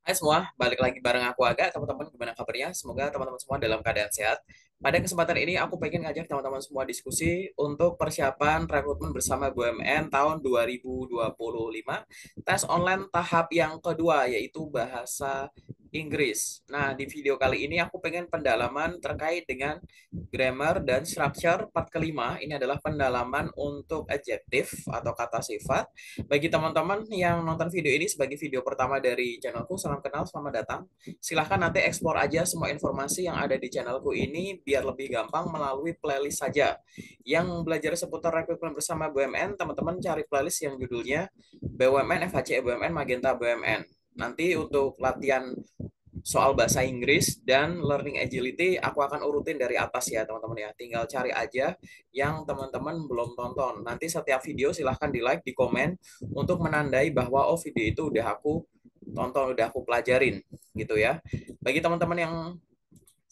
Hai semua, balik lagi bareng aku Aga. Teman-teman gimana kabarnya? Semoga teman-teman semua dalam keadaan sehat. Pada kesempatan ini aku pengen ngajak teman-teman semua diskusi untuk persiapan rekrutmen bersama BUMN tahun 2025, tes online tahap yang kedua yaitu bahasa Inggris. Nah, di video kali ini aku pengen pendalaman terkait dengan grammar dan structure part kelima. Ini adalah pendalaman untuk adjektif atau kata sifat. Bagi teman-teman yang nonton video ini sebagai video pertama dari channelku, salam kenal, selamat datang. Silahkan nanti eksplor aja semua informasi yang ada di channelku ini biar lebih gampang melalui playlist saja. Yang belajar seputar rekrutmen bersama BUMN, teman-teman cari playlist yang judulnya BUMN, FHC BUMN, Magenta BUMN. Nanti untuk latihan soal bahasa Inggris dan learning agility aku akan urutin dari atas ya teman-teman ya. Tinggal cari aja yang teman-teman belum tonton. Nanti setiap video silahkan di like, di komen untuk menandai bahwa oh video itu udah aku tonton, udah aku pelajarin gitu ya. Bagi teman-teman yang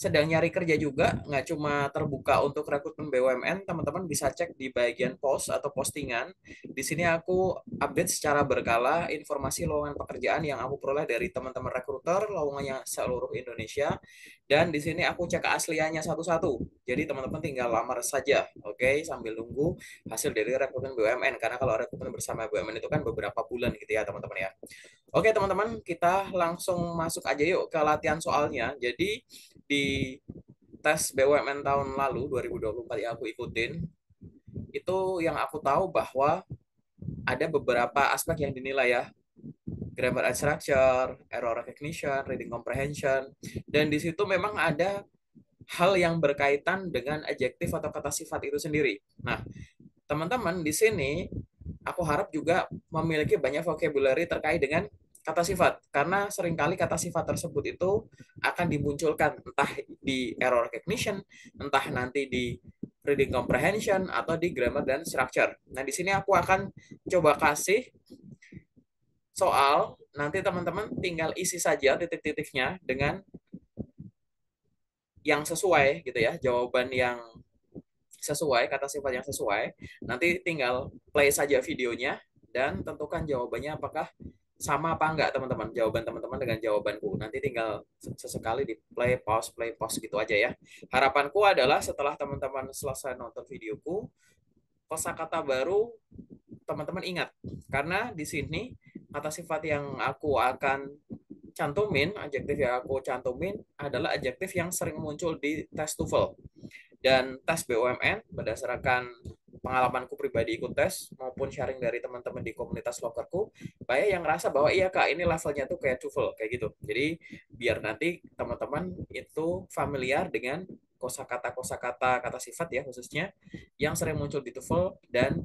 sedang nyari kerja juga, nggak cuma terbuka untuk rekrutmen BUMN, teman-teman bisa cek di bagian post atau postingan. Di sini aku update secara berkala informasi lowongan pekerjaan yang aku peroleh dari teman-teman rekruter, lowongannya seluruh Indonesia. Dan di sini aku cek keasliannya satu-satu. Jadi teman-teman tinggal lamar saja, oke, sambil nunggu hasil dari rekrutmen BUMN. Karena kalau rekrutmen bersama BUMN itu kan beberapa bulan gitu ya teman-teman ya. Oke teman-teman, kita langsung masuk aja yuk ke latihan soalnya. Jadi di tes BUMN tahun lalu 2024 yang aku ikutin, itu yang aku tahu bahwa ada beberapa aspek yang dinilai ya. Grammar and structure, error recognition, reading comprehension, dan di situ memang ada hal yang berkaitan dengan adjektif atau kata sifat itu sendiri. Nah, teman-teman di sini aku harap juga memiliki banyak vocabulary terkait dengan kata sifat karena seringkali kata sifat tersebut itu akan dimunculkan entah di error recognition, entah nanti di reading comprehension atau di grammar dan structure. Nah, di sini aku akan coba kasih soal, nanti teman-teman tinggal isi saja titik-titiknya dengan yang sesuai gitu ya, jawaban yang sesuai, kata sifat yang sesuai. Nanti tinggal play saja videonya dan tentukan jawabannya apakah sama apa enggak teman-teman. Jawaban teman-teman dengan jawabanku. Nanti tinggal sesekali di play pause gitu aja ya. Harapanku adalah setelah teman-teman selesai nonton videoku, kosakata baru teman-teman ingat. Karena di sini kata sifat yang aku akan cantumin, adjektif yang aku cantumin adalah adjektif yang sering muncul di tes TOEFL dan tes BUMN berdasarkan pengalamanku pribadi ikut tes maupun sharing dari teman-teman di komunitas lokerku, banyak yang ngerasa bahwa iya kak ini levelnya tuh kayak TOEFL kayak gitu. Jadi biar nanti teman-teman itu familiar dengan kosakata kata sifat ya khususnya yang sering muncul di TOEFL dan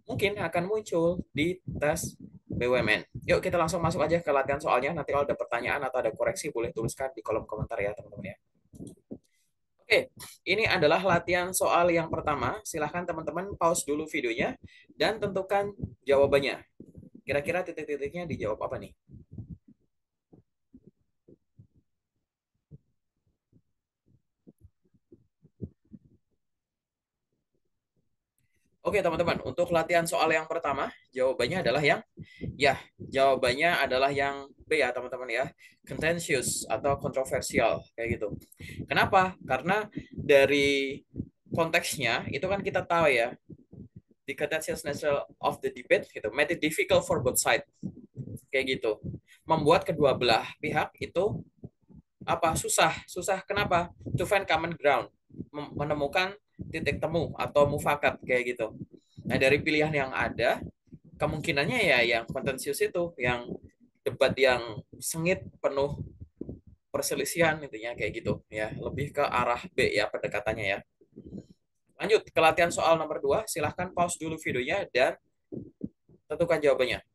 mungkin akan muncul di tes BUMN. Yuk kita langsung masuk aja ke latihan soalnya. Nanti kalau ada pertanyaan atau ada koreksi boleh tuliskan di kolom komentar ya teman-teman ya. Oke, ini adalah latihan soal yang pertama. Silahkan teman-teman pause dulu videonya dan tentukan jawabannya. Kira-kira titik-titiknya dijawab apa nih? Oke teman-teman, untuk latihan soal yang pertama, jawabannya adalah yang ya, jawabannya adalah yang B ya teman-teman ya. Contentious atau kontroversial kayak gitu. Kenapa? Karena dari konteksnya itu kan kita tahu ya, the contentious nature of the debate gitu, made it difficult for both sides kayak gitu. Membuat kedua belah pihak itu apa susah, susah kenapa? To find common ground, menemukan titik temu atau mufakat kayak gitu. Nah, dari pilihan yang ada, kemungkinannya ya yang kontensius itu, yang debat yang sengit penuh perselisihan intinya kayak gitu ya, lebih ke arah B ya pendekatannya ya. Lanjut ke latihan soal nomor 2, silahkan pause dulu videonya dan tentukan jawabannya.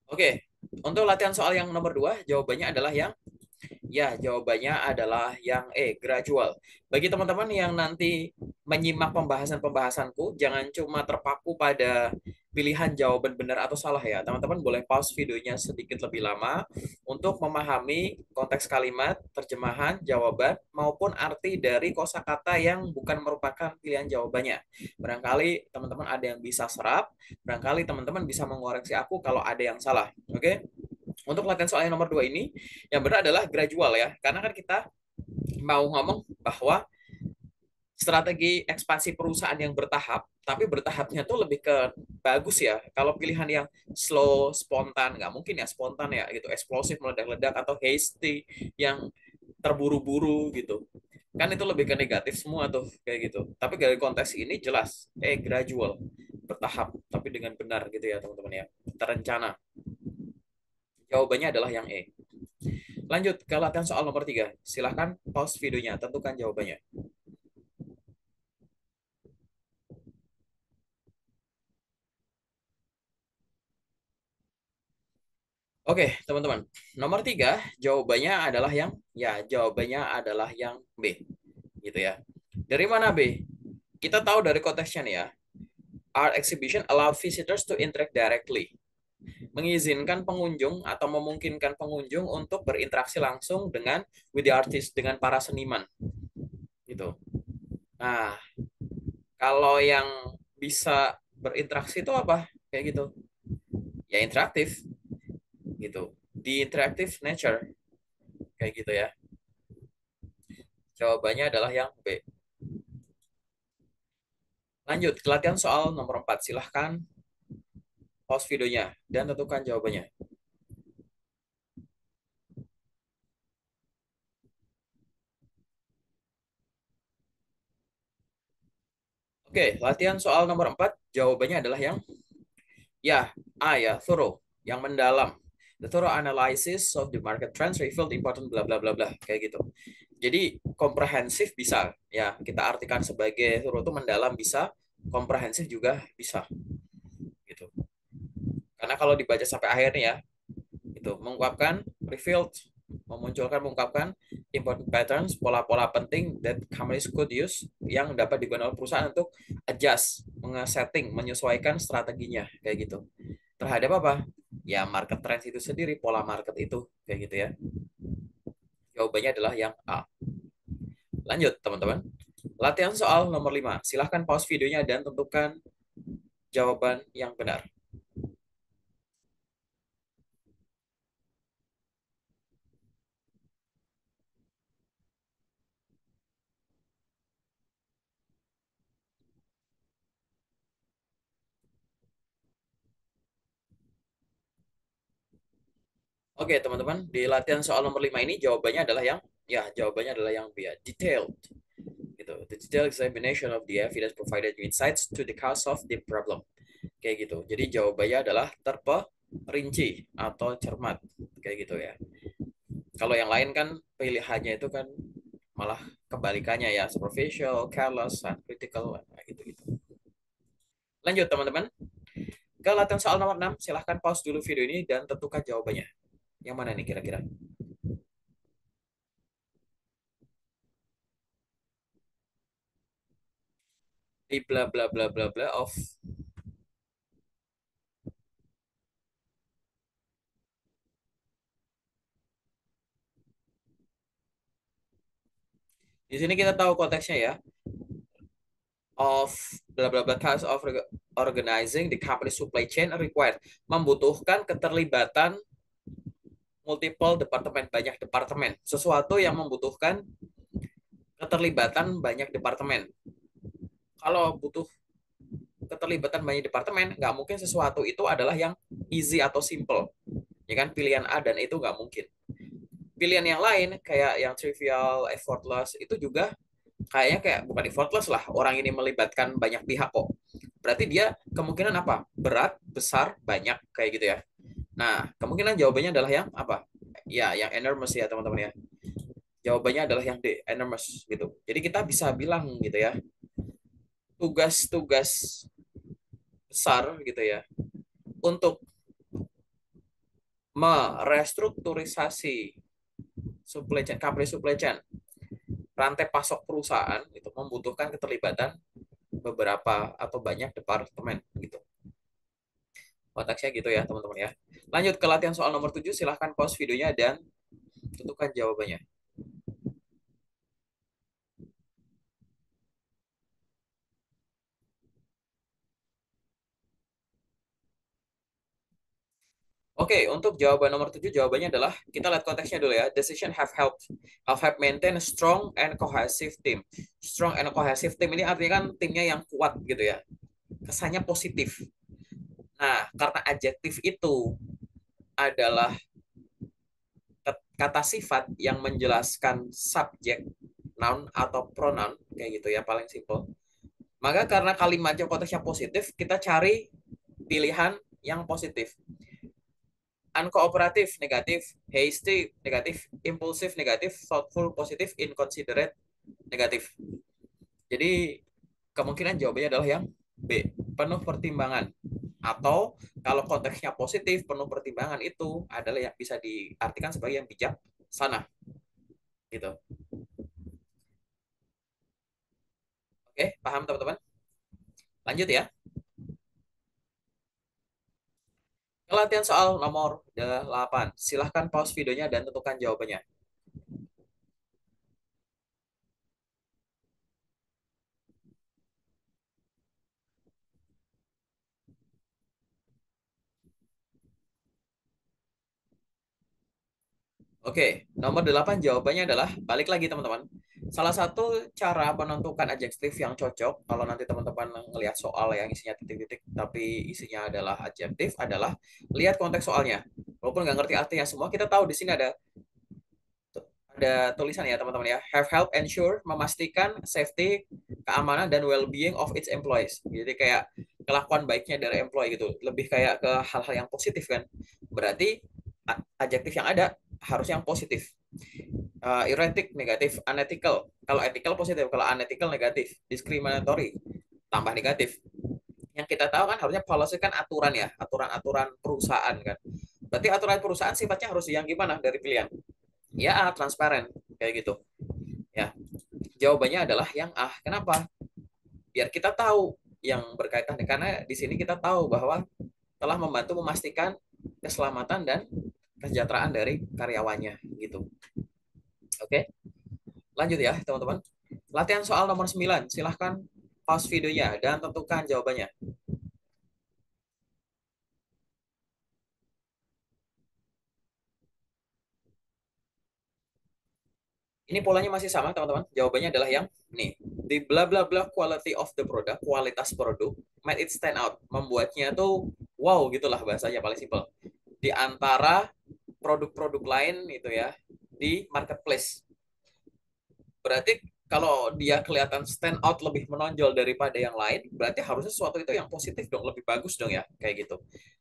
Oke, untuk latihan soal yang nomor 2, jawabannya adalah yang ya, jawabannya adalah yang gradual. Bagi teman-teman yang nanti menyimak pembahasan-pembahasanku, jangan cuma terpaku pada pilihan jawaban benar atau salah ya. Teman-teman boleh pause videonya sedikit lebih lama untuk memahami konteks kalimat, terjemahan, jawaban, maupun arti dari kosakata yang bukan merupakan pilihan jawabannya. Barangkali teman-teman ada yang bisa serap, barangkali teman-teman bisa mengoreksi aku kalau ada yang salah. Oke? Untuk latihan soal yang nomor 2 ini, yang benar adalah gradual ya. Karena kan kita mau ngomong bahwa strategi ekspansi perusahaan yang bertahap, tapi bertahapnya tuh lebih ke bagus ya. Kalau pilihan yang slow, spontan, nggak mungkin ya spontan ya gitu, eksplosif, meledak-ledak, atau hasty, yang terburu-buru gitu. Kan itu lebih ke negatif semua tuh, kayak gitu. Tapi dari konteks ini jelas, gradual, bertahap, tapi dengan benar gitu ya teman-teman ya. Terencana. Jawabannya adalah yang E. Lanjut ke latihan soal nomor 3. Silahkan pause videonya, tentukan jawabannya. Oke, teman-teman. Nomor 3, jawabannya adalah jawabannya adalah yang B. Gitu ya. Dari mana B? Kita tahu dari konteksnya nih ya. Art exhibition allow visitors to interact directly. Mengizinkan pengunjung atau memungkinkan pengunjung untuk berinteraksi langsung dengan with the artist, dengan para seniman. Gitu. Nah, kalau yang bisa berinteraksi itu apa? Kayak gitu. Ya interaktif gitu. Di interactive nature kayak gitu ya. Jawabannya adalah yang B. Lanjut ke latihan soal nomor 4. Silahkan pause videonya dan tentukan jawabannya. Oke, latihan soal nomor 4. Jawabannya adalah yang A ya, thorough, yang mendalam. The thorough analysis of the market trends revealed important bla bla bla bla kayak gitu. Jadi komprehensif bisa ya kita artikan sebagai thorough itu mendalam bisa, komprehensif juga bisa gitu. Karena kalau dibaca sampai akhirnya ya itu mengungkapkan revealed, mengungkapkan important patterns, pola-pola penting that companies could use yang dapat digunakan oleh perusahaan untuk adjust, setting, menyesuaikan strateginya kayak gitu. Terhadap apa? Ya market trends itu sendiri, pola market itu kayak gitu ya. Jawabannya adalah yang A. Lanjut teman-teman. Latihan soal nomor 5. Silahkan pause videonya dan tentukan jawaban yang benar. Oke teman-teman, di latihan soal nomor 5 ini jawabannya adalah jawabannya adalah yang B, detailed gitu. The detailed examination of the evidence provided new insights to the cause of the problem. Kayak gitu. Jadi jawabannya adalah terperinci atau cermat kayak gitu ya. Kalau yang lain kan pilihannya itu kan malah kebalikannya ya, superficial, careless, uncritical, nah gitu-gitu. Lanjut teman-teman. Ke latihan soal nomor 6, silahkan pause dulu video ini dan tentukan jawabannya. Yang mana nih kira-kira? Di bla bla bla bla bla of. Di sini kita tahu konteksnya ya. Of bla bla bla task of organizing the company supply chain required, membutuhkan keterlibatan multiple departemen, banyak departemen, sesuatu yang membutuhkan keterlibatan banyak departemen. Kalau butuh keterlibatan banyak departemen, nggak mungkin sesuatu itu adalah yang easy atau simple, ya kan? Pilihan A dan itu nggak mungkin. Pilihan yang lain kayak yang trivial, effortless itu juga kayaknya kayak bukan effortless lah. Orang ini melibatkan banyak pihak kok. Berarti dia kemungkinan apa? Berat, besar, banyak kayak gitu ya. Nah, kemungkinan jawabannya adalah yang apa? Ya, yang enormous ya teman-teman ya. Jawabannya adalah yang D, enormous gitu. Jadi kita bisa bilang gitu ya, tugas-tugas besar gitu ya untuk merestrukturisasi supply chain, company supply chain, rantai pasok perusahaan itu membutuhkan keterlibatan beberapa atau banyak departemen gitu. Konteksnya gitu ya, teman-teman ya. Lanjut ke latihan soal nomor 7, silahkan pause videonya dan tentukan jawabannya. Oke, untuk jawaban nomor 7, jawabannya adalah, kita lihat konteksnya dulu ya. Decision have helped maintain a strong and cohesive team. Strong and cohesive team ini artinya kan timnya yang kuat gitu ya. Kesannya positif. Nah, karena adjektif itu adalah kata sifat yang menjelaskan subjek, noun atau pronoun, kayak gitu ya, paling simple. Maka karena kalimatnya konteksnya positif, kita cari pilihan yang positif. Uncooperative negatif, hasty negatif, impulsive negatif, thoughtful positif, inconsiderate negatif. Jadi kemungkinan jawabannya adalah yang B, penuh pertimbangan. Atau kalau konteksnya positif, penuh pertimbangan itu adalah yang bisa diartikan sebagai yang bijak sana gitu. Oke, paham teman-teman? Lanjut ya. Latihan soal nomor 8. Silahkan pause videonya dan tentukan jawabannya. Oke, nomor 8 jawabannya adalah, balik lagi teman-teman. Salah satu cara menentukan adjektif yang cocok, kalau nanti teman-teman ngelihat soal yang isinya titik-titik, tapi isinya adalah adjektif, adalah lihat konteks soalnya. Walaupun nggak ngerti artinya semua, kita tahu di sini ada tulisan ya teman-teman ya. Have help ensure, memastikan safety, keamanan, dan well-being of its employees. Jadi kayak kelakuan baiknya dari employee gitu. Lebih kayak ke hal-hal yang positif kan. Berarti adjektif yang ada harus yang positif. Erratic negatif, unethical. Kalau ethical positif, kalau unethical negatif. Discriminatory tambah negatif. Yang kita tahu kan harusnya policy kan aturan ya, aturan-aturan perusahaan kan. Berarti aturan perusahaan sifatnya harus yang gimana dari pilihan? Ya, transparan kayak gitu. Ya, jawabannya adalah yang A. Kenapa? Biar kita tahu yang berkaitan, karena di sini kita tahu bahwa telah membantu memastikan keselamatan dan kesejahteraan dari karyawannya gitu. Oke, lanjut ya teman-teman. Latihan soal nomor 9. Silahkan pause videonya dan tentukan jawabannya. Ini polanya masih sama teman-teman. Jawabannya adalah yang nih. The blah blah blah quality of the product, kualitas produk, made it stand out. Membuatnya tuh wow gitulah, bahasanya paling simpel. Di antara produk-produk lain itu ya di marketplace. Berarti kalau dia kelihatan stand out, lebih menonjol daripada yang lain, berarti harusnya sesuatu itu yang positif dong, lebih bagus dong ya, kayak gitu.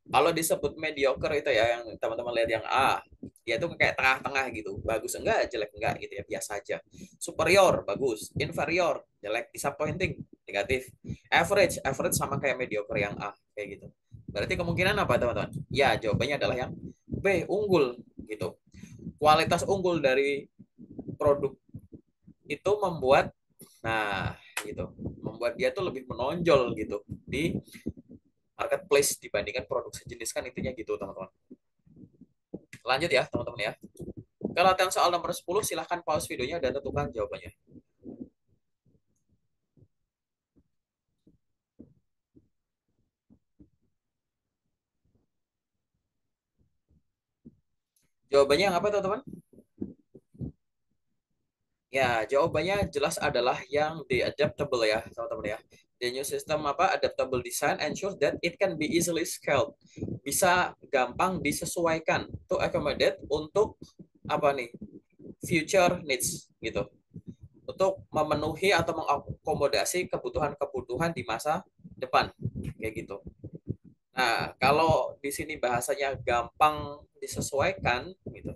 Kalau disebut mediocre itu ya, yang teman-teman lihat yang A, ya itu kayak tengah-tengah gitu, bagus enggak, jelek enggak gitu ya, biasa aja. Superior, bagus. Inferior, jelek. Disappointing, negatif. Average, average sama kayak mediocre yang A, kayak gitu. Berarti kemungkinan apa teman-teman? Ya, jawabannya adalah yang B, unggul gitu. Kualitas unggul dari produk itu membuat, nah gitu, membuat dia tuh lebih menonjol gitu di marketplace dibandingkan produk sejenis, kan intinya gitu teman-teman. Lanjut ya teman-teman ya. Ke latihan soal nomor 10, silahkan pause videonya dan tentukan jawabannya. Jawabannya yang apa teman-teman? Ya, jawabannya jelas adalah yang the adaptable ya, teman-teman ya. The new system apa? Adaptable design ensures that it can be easily scaled. Bisa gampang disesuaikan to accommodate untuk apa nih? Future needs gitu. Untuk memenuhi atau mengakomodasi kebutuhan-kebutuhan di masa depan kayak gitu. Nah, kalau di sini bahasanya gampang disesuaikan gitu,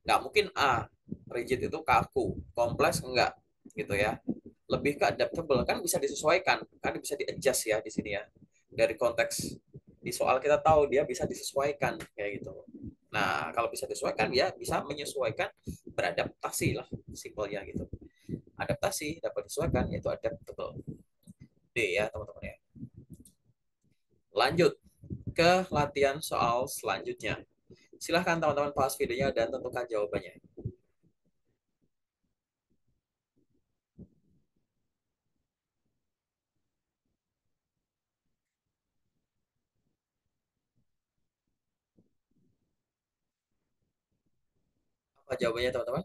nggak mungkin A, rigid itu kaku, kompleks enggak gitu ya. Lebih ke adaptable, kan bisa disesuaikan, kan bisa di-adjust ya di sini ya. Dari konteks di soal kita tahu dia bisa disesuaikan kayak gitu. Nah, kalau bisa disesuaikan ya bisa menyesuaikan, beradaptasi lah simpelnya gitu. Adaptasi dapat disesuaikan yaitu adaptable. D ya teman-teman ya. Lanjut. ke latihan soal selanjutnya. Silahkan teman-teman pause videonya dan tentukan jawabannya. Apa jawabannya teman-teman?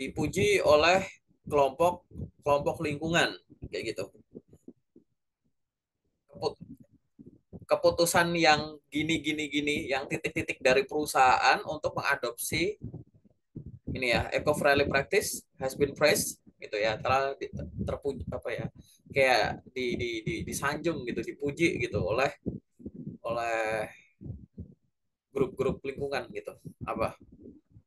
Dipuji oleh kelompok kelompok lingkungan kayak gitu. Keputusan yang gini gini gini, yang titik-titik dari perusahaan untuk mengadopsi ini ya, eco-friendly practice has been praised gitu ya, telah terpuji apa ya, kayak disanjung gitu, dipuji gitu oleh oleh grup-grup lingkungan gitu. Apa?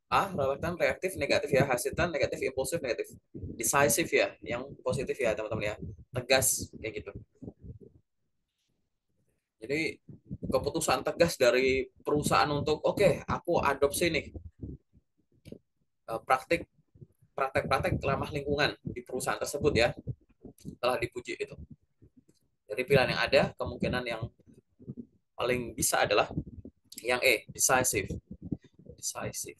Reaktan reaktif negatif ya, hesitan negatif, impulsif negatif, decisive ya, yang positif ya teman-teman ya, tegas kayak gitu. Jadi keputusan tegas dari perusahaan untuk oke, okay, aku adopsi nih praktik praktek-praktek ramah lingkungan di perusahaan tersebut ya, telah dipuji itu. Dari pilihan yang ada, kemungkinan yang paling bisa adalah yang decisive. Decisive.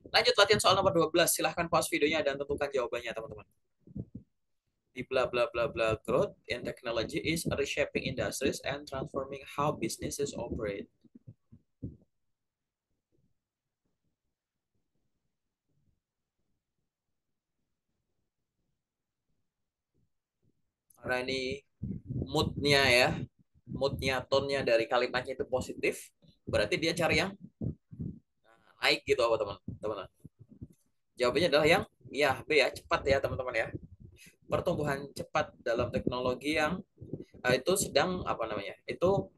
Lanjut latihan soal nomor 12. Silahkan pause videonya dan tentukan jawabannya, teman-teman. Di bla bla bla bla, growth in technology is reshaping industries and transforming how businesses operate. Karena ini moodnya ya, moodnya, tone-nya dari kalimatnya itu positif, berarti dia cari yang naik gitu apa teman-teman. Jawabannya adalah yang ya B ya, cepat ya teman-teman ya. Pertumbuhan cepat dalam teknologi yang itu sedang apa namanya? Itu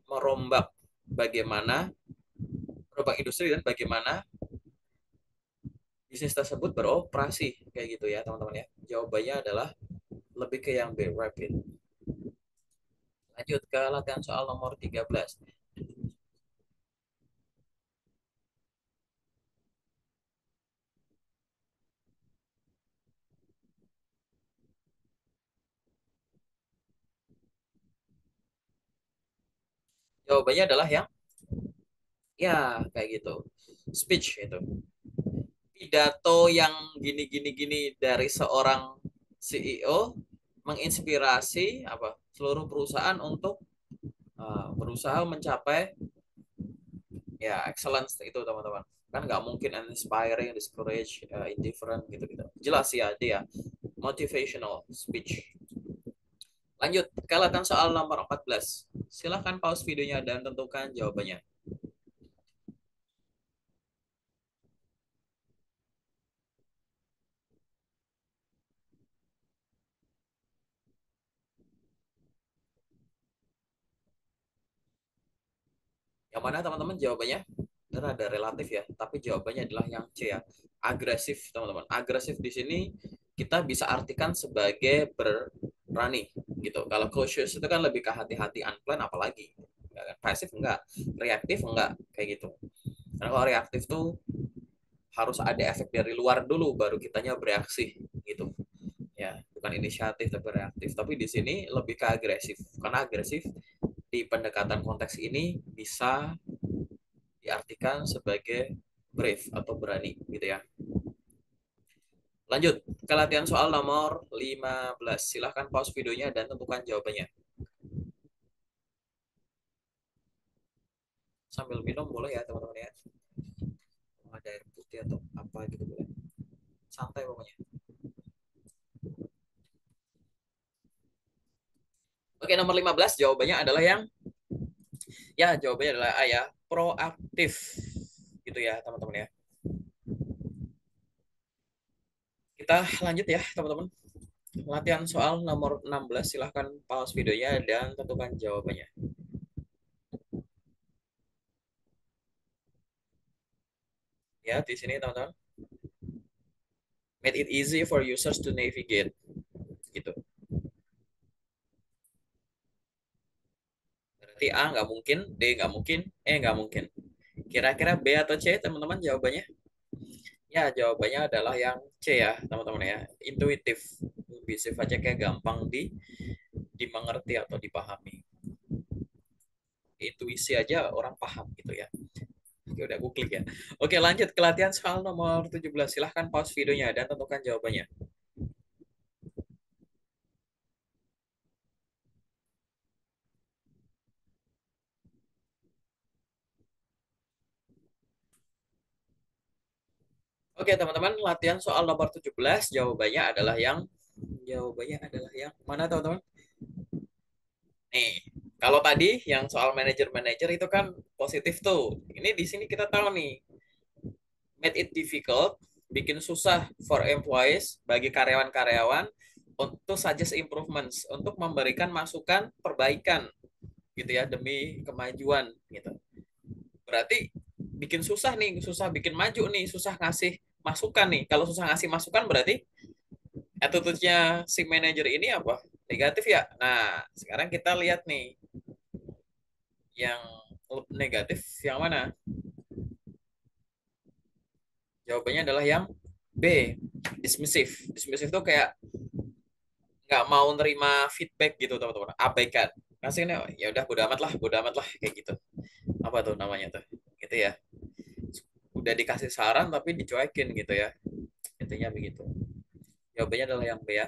bagaimana merombak industri dan bagaimana bisnis tersebut beroperasi kayak gitu ya teman-teman ya. Jawabannya adalah lebih ke yang B, rapid. Lanjut ke latihan soal nomor 13. Jawabannya adalah yang ya kayak gitu. Speech itu. Pidato yang gini-gini-gini dari seorang CEO menginspirasi apa seluruh perusahaan untuk berusaha mencapai ya excellence itu teman-teman. Kan nggak mungkin inspiring, discourage, indifferent gitu-gitu. Jelas ya dia motivational speech. Lanjut ke latihan soal nomor 14. Silahkan pause videonya dan tentukan jawabannya. Yang mana teman-teman jawabannya? Ada relatif ya, tapi jawabannya adalah yang C ya. Agresif, teman-teman. Agresif di sini kita bisa artikan sebagai berani gitu. Kalau cautious itu kan lebih ke hati-hati, unplanned apalagi. Ya kan? Pasif enggak, reaktif enggak kayak gitu. Karena kalau reaktif tuh harus ada efek dari luar dulu baru kitanya bereaksi gitu. Ya, bukan inisiatif tapi reaktif. Tapi di sini lebih ke agresif. Karena agresif di pendekatan konteks ini bisa diartikan sebagai brave atau berani gitu ya. Lanjut ke latihan soal nomor 15. Silahkan pause videonya dan tentukan jawabannya. Sambil minum boleh ya teman-teman ya. Ada air putih atau apa gitu boleh. Santai pokoknya. Oke, nomor 15 jawabannya adalah yang ya jawabannya adalah A ya, proaktif. Gitu ya teman-teman ya. Kita lanjut ya teman-teman. Latihan soal nomor 16. Silahkan pause videonya dan tentukan jawabannya. Ya, di sini teman-teman. Made it easy for users to navigate. Gitu. Berarti A nggak mungkin, D nggak mungkin, E nggak mungkin. Kira-kira B atau C teman-teman jawabannya? Ya jawabannya adalah yang C ya teman-teman ya. Intuitif. Lebih sifatnya kayak gampang dimengerti atau dipahami. Intuisi aja orang paham gitu ya. Oke, udah aku klik ya. Oke, lanjut ke latihan soal nomor 17. Silahkan pause videonya dan tentukan jawabannya. Oke, teman-teman, latihan soal nomor 17 jawabannya adalah yang mana, teman-teman? Nih, kalau tadi yang soal manajer-manajer itu kan positif tuh. Ini di sini kita tahu nih, made it difficult, bikin susah for employees bagi karyawan-karyawan untuk suggest improvements, untuk memberikan masukan perbaikan gitu ya demi kemajuan gitu. Berarti bikin susah nih, susah bikin maju nih, susah ngasih masukan nih. Kalau susah ngasih masukan berarti attitude-nya si manajer ini apa? Negatif ya. Nah, sekarang kita lihat nih yang negatif yang mana? Jawabannya adalah yang B, dismissive. Dismissive itu kayak nggak mau nerima feedback gitu teman-teman, abaikan. Ngasih nih, ya udah bodo amat lah kayak gitu. Apa tuh namanya tuh? Gitu ya. Udah dikasih saran tapi dicuekin gitu ya. Intinya begitu. Jawabannya adalah yang B ya.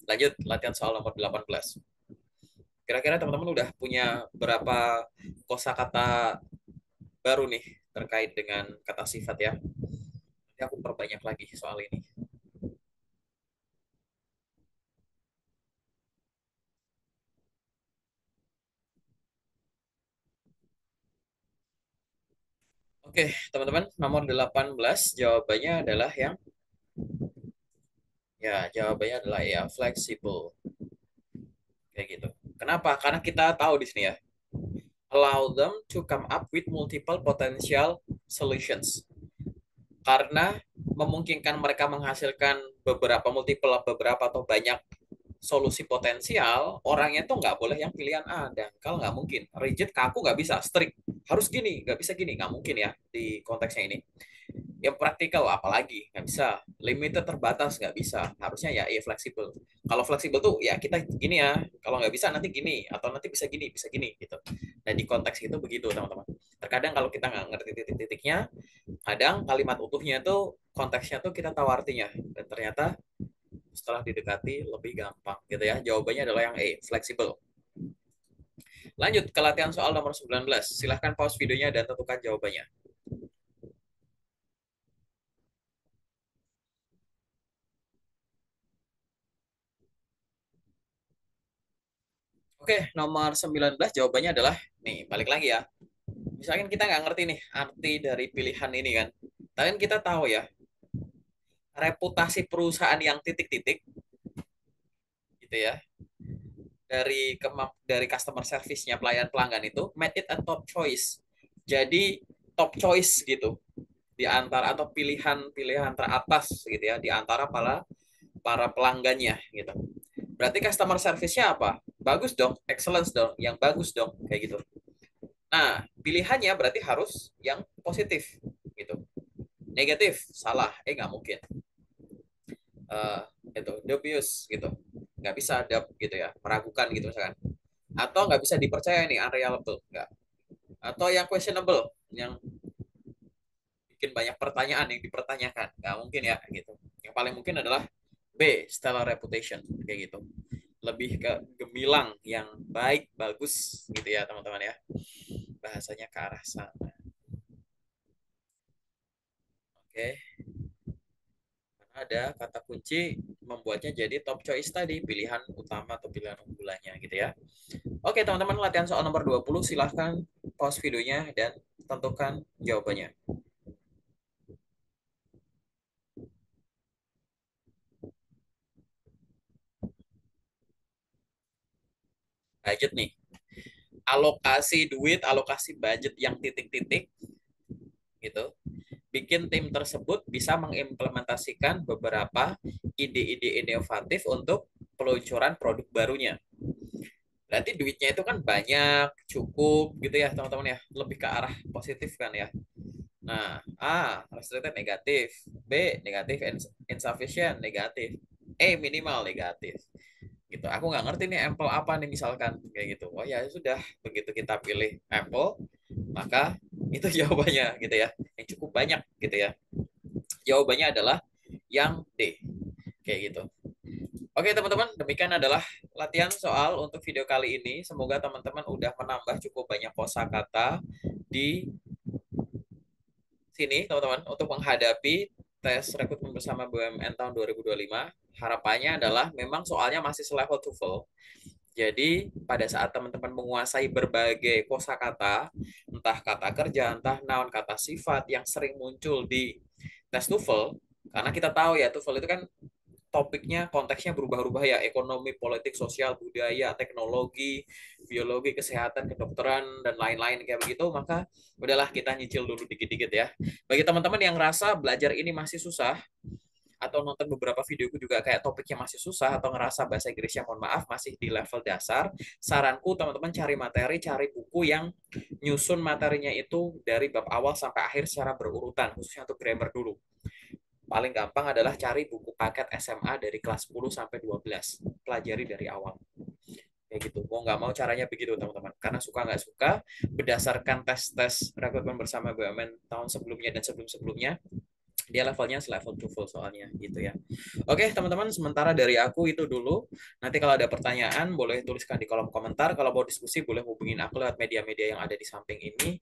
Lanjut latihan soal nomor 18. Kira-kira teman-teman udah punya berapa kosakata baru nih terkait dengan kata sifat ya? Nanti aku perbanyak lagi soal ini. Oke, teman-teman, nomor 18 jawabannya adalah yang jawabannya adalah ya flexible kayak gitu. Kenapa? Karena kita tahu di sini ya, allow them to come up with multiple potential solutions. Karena memungkinkan mereka menghasilkan beberapa atau banyak solusi potensial, orangnya tuh nggak boleh yang pilihan A. Dangkal nggak mungkin. Rigid kaku nggak bisa. Strict harus gini, nggak bisa gini. Nggak mungkin ya di konteksnya ini. Yang praktikal apalagi nggak bisa. Limited terbatas nggak bisa. Harusnya ya fleksibel. Kalau fleksibel tuh ya kita gini ya. Kalau nggak bisa nanti gini atau nanti bisa gini gitu. Dan di konteks itu begitu teman-teman. Terkadang kalau kita nggak ngerti titik-titiknya, kadang kalimat utuhnya tuh konteksnya tuh kita tahu artinya dan ternyata setelah didekati lebih gampang gitu ya. Jawabannya adalah yang E, fleksibel. Lanjut ke latihan soal nomor 19. Silahkan pause videonya dan tentukan jawabannya. Oke, nomor 19 jawabannya adalah nih, balik lagi ya. Misalkan kita nggak ngerti nih arti dari pilihan ini kan. Tapi kan kita tahu ya, reputasi perusahaan yang titik-titik gitu ya, dari customer service-nya pelayan pelanggan itu made it a top choice. Jadi top choice gitu di antara atau pilihan-pilihan teratas gitu ya di antara para para pelanggannya gitu. Berarti customer service-nya apa? Bagus dong, excellence dong, yang bagus dong kayak gitu. Nah, pilihannya berarti harus yang positif gitu. Negatif, salah, nggak mungkin. Uh, itu dubious gitu, nggak bisa ada gitu ya, meragukan gitu misalkan. Atau nggak bisa dipercaya nih, unreliable, nggak. Atau yang questionable, yang bikin banyak pertanyaan yang dipertanyakan, nggak mungkin ya gitu. Yang paling mungkin adalah B, stellar reputation kayak gitu. Lebih ke gemilang yang baik, bagus gitu ya teman-teman ya. Bahasanya ke arah sana. Oke, ada kata kunci membuatnya jadi top choice tadi, pilihan utama atau pilihan unggulannya gitu ya. Oke, teman-teman, latihan soal nomor 20 silahkan pause videonya dan tentukan jawabannya. Budget nih, alokasi duit, alokasi budget yang titik-titik gitu. Bikin tim tersebut bisa mengimplementasikan beberapa ide-ide inovatif untuk peluncuran produk barunya. Berarti duitnya itu kan banyak, cukup gitu ya teman-teman ya. Lebih ke arah positif kan ya. Nah, A, restricted negatif. B, negatif insufficient negatif. E, minimal negatif. Gitu gitu. Aku nggak ngerti nih Apple apa nih misalkan kayak gitu. Oh ya sudah, begitu kita pilih Apple, maka itu jawabannya gitu ya. Yang cukup banyak gitu ya. Jawabannya adalah yang D kayak gitu. Oke teman-teman, demikian adalah latihan soal untuk video kali ini. Semoga teman-teman udah menambah cukup banyak kosakata di sini teman-teman untuk menghadapi tes rekrutmen bersama BUMN tahun 2025. Harapannya adalah memang soalnya masih selevel TOEFL. Jadi pada saat teman-teman menguasai berbagai kosakata, entah kata kerja, entah noun, kata sifat yang sering muncul di tes TOEFL, karena kita tahu ya TOEFL itu kan topiknya, konteksnya berubah-ubah ya, ekonomi, politik, sosial, budaya, teknologi, biologi, kesehatan, kedokteran, dan lain-lain kayak begitu, maka udahlah kita nyicil dulu dikit-dikit ya. Bagi teman-teman yang ngerasa belajar ini masih susah, atau nonton beberapa videoku juga kayak topiknya masih susah, atau ngerasa bahasa Inggrisnya mohon maaf masih di level dasar, saranku teman-teman cari materi, cari buku yang nyusun materinya itu dari bab awal sampai akhir secara berurutan, khususnya untuk grammar dulu. Paling gampang adalah cari buku paket SMA dari kelas 10 sampai 12. Pelajari dari awal. Kayak gitu. Mau nggak mau caranya begitu teman-teman. Karena suka nggak suka, berdasarkan tes-tes rekrutmen bersama BUMN tahun sebelumnya dan sebelum-sebelumnya, dia levelnya selevel TOEFL soalnya gitu ya. Oke teman-teman, sementara dari aku itu dulu. Nanti kalau ada pertanyaan boleh tuliskan di kolom komentar. Kalau mau diskusi boleh hubungin aku lewat media-media yang ada di samping ini.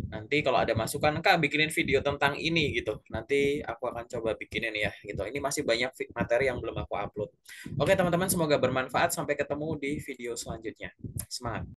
Nanti kalau ada masukan, Kak bikinin video tentang ini gitu. Nanti aku akan coba bikinin ya gitu. Ini masih banyak materi yang belum aku upload. Oke teman-teman, semoga bermanfaat. Sampai ketemu di video selanjutnya. Semangat.